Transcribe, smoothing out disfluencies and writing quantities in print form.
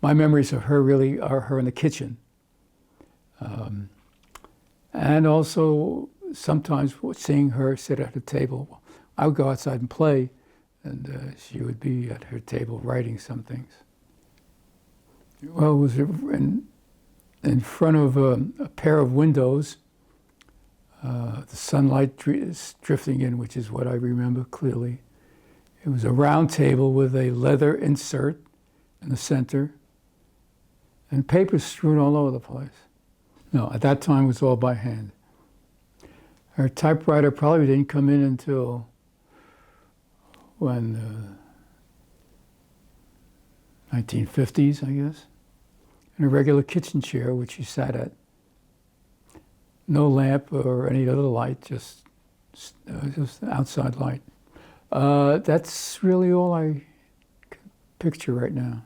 my memories of her really are her in the kitchen. And also sometimes seeing her sit at a table. I would go outside and play, and she would be at her table writing some things. Well, it was in front of a pair of windows, the sunlight drifting in, which is what I remember clearly. It was a round table with a leather insert in the center, and paper strewn all over the place. No, at that time it was all by hand. Her typewriter probably didn't come in until when 1950s, I guess. And a regular kitchen chair, which she sat at. No lamp or any other light, just outside light. That's really all I can picture right now.